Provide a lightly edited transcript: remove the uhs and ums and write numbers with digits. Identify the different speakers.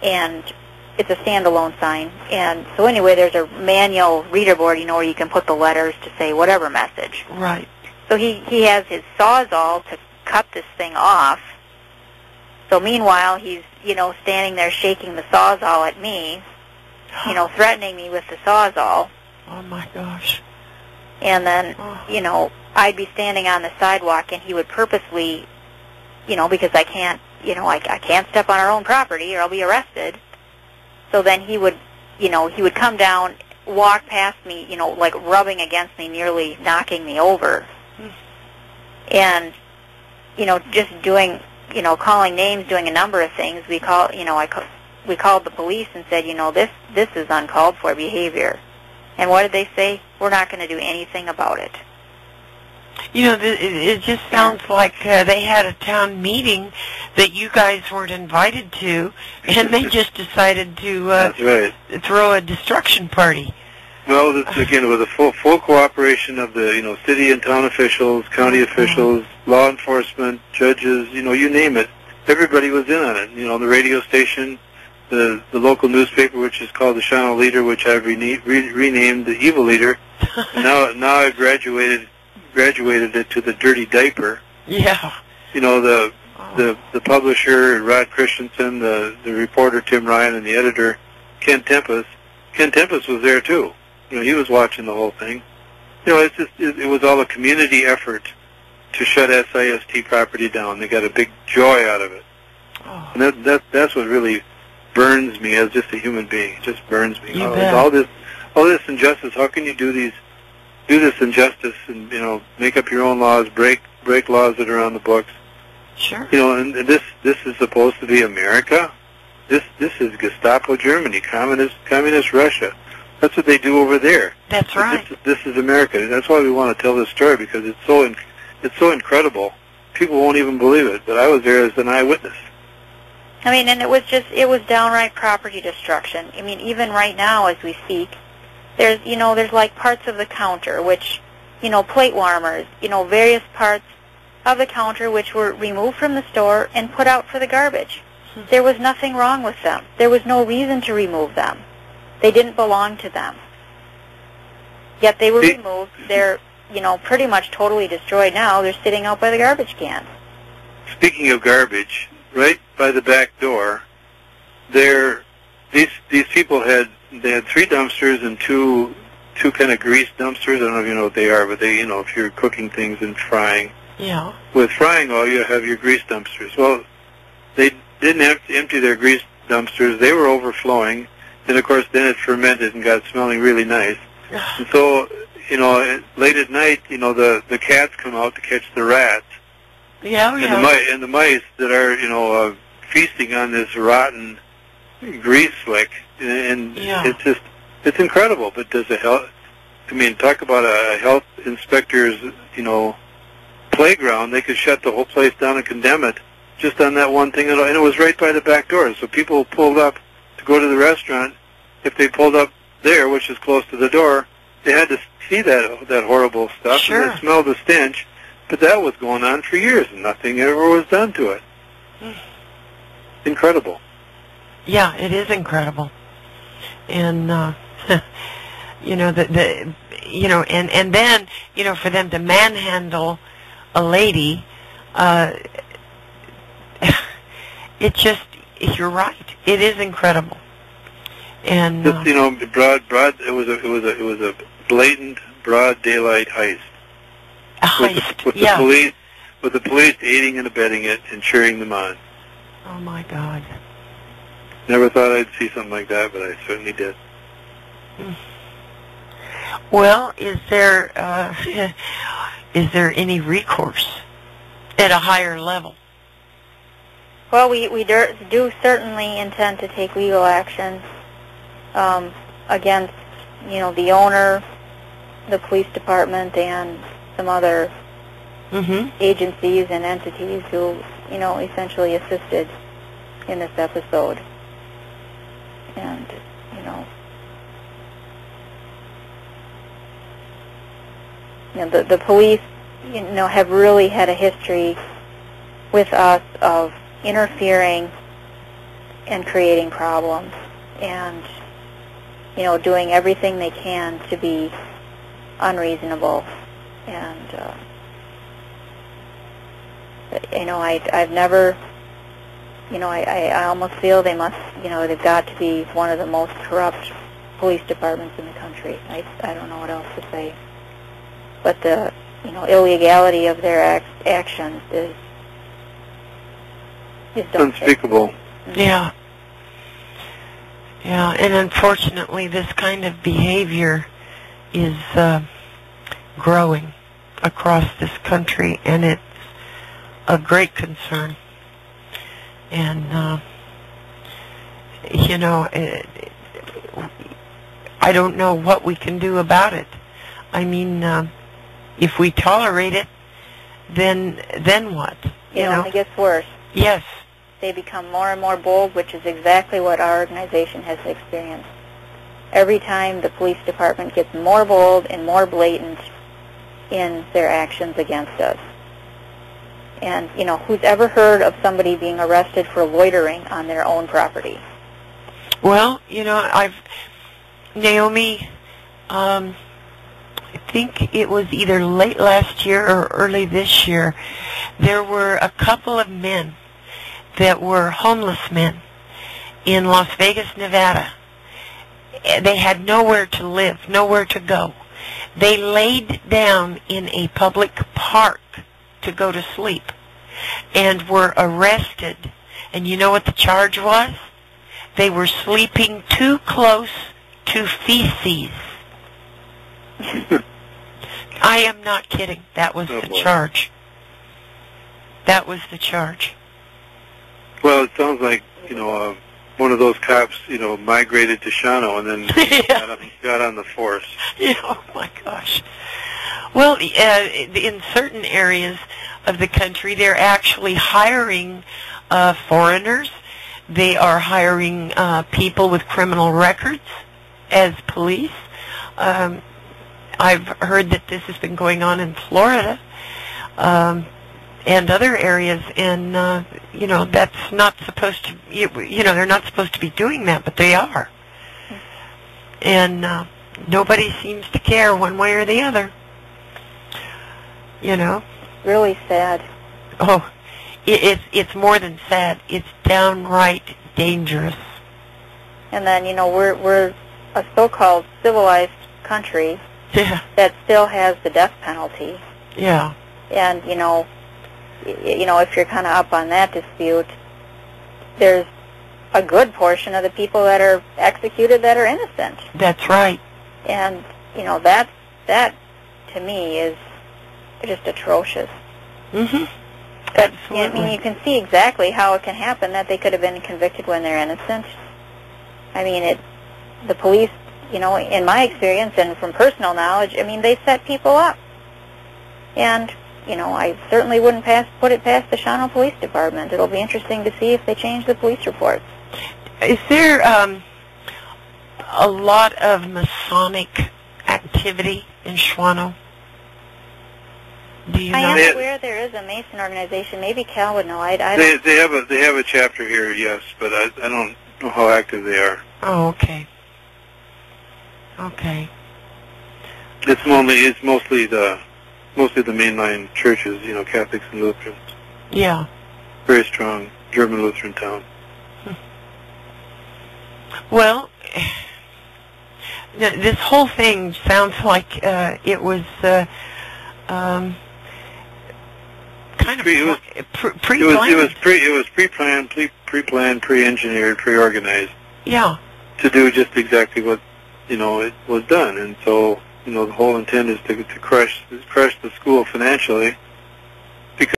Speaker 1: and it's a standalone sign. And so anyway, there's a manual reader board, where you can put the letters to say whatever message.
Speaker 2: Right.
Speaker 1: So he has his Sawzall to cut this thing off. So meanwhile, he's, standing there shaking the Sawzall at me, threatening me with the Sawzall.
Speaker 2: Oh, my gosh.
Speaker 1: And then, I'd be standing on the sidewalk, and he would purposely, because I can't, I can't step on our own property or I'll be arrested. So then he would come down, walk past me, like rubbing against me, nearly knocking me over. And, just doing, calling names, doing a number of things. We called the police and said, this is uncalled for behavior. And what did they say? We're not going to do anything about it.
Speaker 2: It just sounds like they had a town meeting that you guys weren't invited to, and they just decided to
Speaker 3: That's right.
Speaker 2: throw a destruction party.
Speaker 3: Well, this, again, with the full cooperation of the city and town officials, county officials, law enforcement, judges, you name it. Everybody was in on it. The radio station, the local newspaper, which is called the Shawano Leader, which I've renamed the Evil Leader. now I've graduated it to the Dirty Diaper.
Speaker 2: Yeah.
Speaker 3: The publisher, Rod Christensen, the reporter, Tim Ryan, and the editor, Ken Tempest. Ken Tempest was there, too. He was watching the whole thing. It was all a community effort to shut SIST property down. They got a big joy out of it. Oh. And that's what really burns me as just a human being. It just burns me. All this injustice. How can you do this injustice and make up your own laws, break laws that are on the books?
Speaker 2: Sure.
Speaker 3: And this is supposed to be America. This is Gestapo Germany, communist Russia. That's what they do over there.
Speaker 2: That's right.
Speaker 3: This is America. That's why we want to tell this story, because it's so incredible. People won't even believe it, but I was there as an eyewitness.
Speaker 1: And it was downright property destruction. Even right now as we speak, there's like parts of the counter, which, plate warmers, various parts of the counter which were removed from the store and put out for the garbage. There was nothing wrong with them. There was no reason to remove them. They didn't belong to them. Yet they were removed. They're, pretty much totally destroyed now. They're sitting out by the garbage can.
Speaker 3: Speaking of garbage, right by the back door, these people had 3 dumpsters and two kind of grease dumpsters. I don't know if you know what they are, but they, if you're cooking things and frying.
Speaker 2: Yeah.
Speaker 3: With frying oil, you have your grease dumpsters. Well, they didn't empty their grease dumpsters. They were overflowing. And, of course, then it fermented and got smelling really nice. And so, late at night, the cats come out to catch the rats.
Speaker 2: Yeah,
Speaker 3: And the mice that are, feasting on this rotten grease slick. And it's incredible. But does it help? Talk about a health inspector's, playground. They could shut the whole place down and condemn it just on that one thing. And it was right by the back door. So people pulled up to go to the restaurant. If they pulled up there, which is close to the door, they had to see that horrible stuff.
Speaker 2: Sure.
Speaker 3: And they smelled the stench. But that was going on for years, and nothing ever was done to it. Incredible.
Speaker 2: Yeah, it is incredible. And and then for them to manhandle a lady, it just, you're right. It is incredible. And
Speaker 3: just broad. It was a blatant broad daylight heist. With the police aiding and abetting it and cheering them on.
Speaker 2: Oh my God.
Speaker 3: Never thought I'd see something like that, but I certainly did.
Speaker 2: Well, is there any recourse at a higher level?
Speaker 1: Well, we do certainly intend to take legal action against, the owner, the police department, and some other agencies and entities who, essentially assisted in this episode. And, the police, have really had a history with us of interfering and creating problems and, you know, doing everything they can to be unreasonable. And, you know, I've never, you know, I almost feel they must, you know, they've got to be one of the most corrupt police departments in the country. I don't know what else to say. But the, you know, illegality of their actions is
Speaker 3: unspeakable.
Speaker 2: Yeah. Yeah, and unfortunately this kind of behavior is growing across this country, and it's a great concern. And, you know, I don't know what we can do about it. I mean, if we tolerate it, then what?
Speaker 1: It only gets worse.
Speaker 2: Yes.
Speaker 1: They become more and more bold, which is exactly what our organization has experienced. Every time the police department gets more bold and more blatant in their actions against us. And, you know, who's ever heard of somebody being arrested for loitering on their own property?
Speaker 2: Well, you know, Naomi, I think it was either late last year or early this year, there were a couple of men that were homeless men in Las Vegas, Nevada. They had nowhere to live, nowhere to go. They laid down in a public park to go to sleep and were arrested. And you know what the charge was? They were sleeping too close to feces. I am not kidding. That was the charge. That was the charge.
Speaker 3: Well, it sounds like, you know, one of those cops, you know, migrated to Shawano and then got on the force.
Speaker 2: Yeah, oh my gosh. Well, in certain areas of the country, they're actually hiring foreigners. They are hiring people with criminal records as police. I've heard that this has been going on in Florida and other areas, and you know, that's not supposed to, you know, they're not supposed to be doing that, but they are. And nobody seems to care one way or the other. You know?
Speaker 1: Really sad.
Speaker 2: Oh, it's more than sad. It's downright dangerous.
Speaker 1: And then, you know, we're a so-called civilized country that still has the death penalty.
Speaker 2: Yeah.
Speaker 1: And, you know, if you're kind of up on that dispute, there's a good portion of the people that are executed that are innocent.
Speaker 2: That's right.
Speaker 1: And, you know, that to me is just atrocious.
Speaker 2: Mm-hmm.
Speaker 1: But,
Speaker 2: Absolutely.
Speaker 1: I mean, you can see exactly how it can happen, that they could have been convicted when they're innocent. I mean, the police, you know, in my experience and from personal knowledge, I mean, they set people up. And, you know, I certainly wouldn't put it past the Shawano Police Department. It'll be interesting to see if they change the police reports.
Speaker 2: Is there a lot of Masonic activity in Shawano? Do you know?
Speaker 1: I am aware there is a Mason organization. Maybe Cal would know.
Speaker 3: They have a chapter here, yes, but I don't know how active they are.
Speaker 2: Oh, okay. Okay.
Speaker 3: It's mostly the mainline churches, you know, Catholics and Lutherans.
Speaker 2: Yeah.
Speaker 3: Very strong German Lutheran town.
Speaker 2: Well, this whole thing sounds like it was kind of pre-planned.
Speaker 3: It was pre-planned, pre-engineered, pre-organized.
Speaker 2: Yeah.
Speaker 3: To do just exactly what, you know, it was done, and so, you know, the whole intent is to crush the school financially,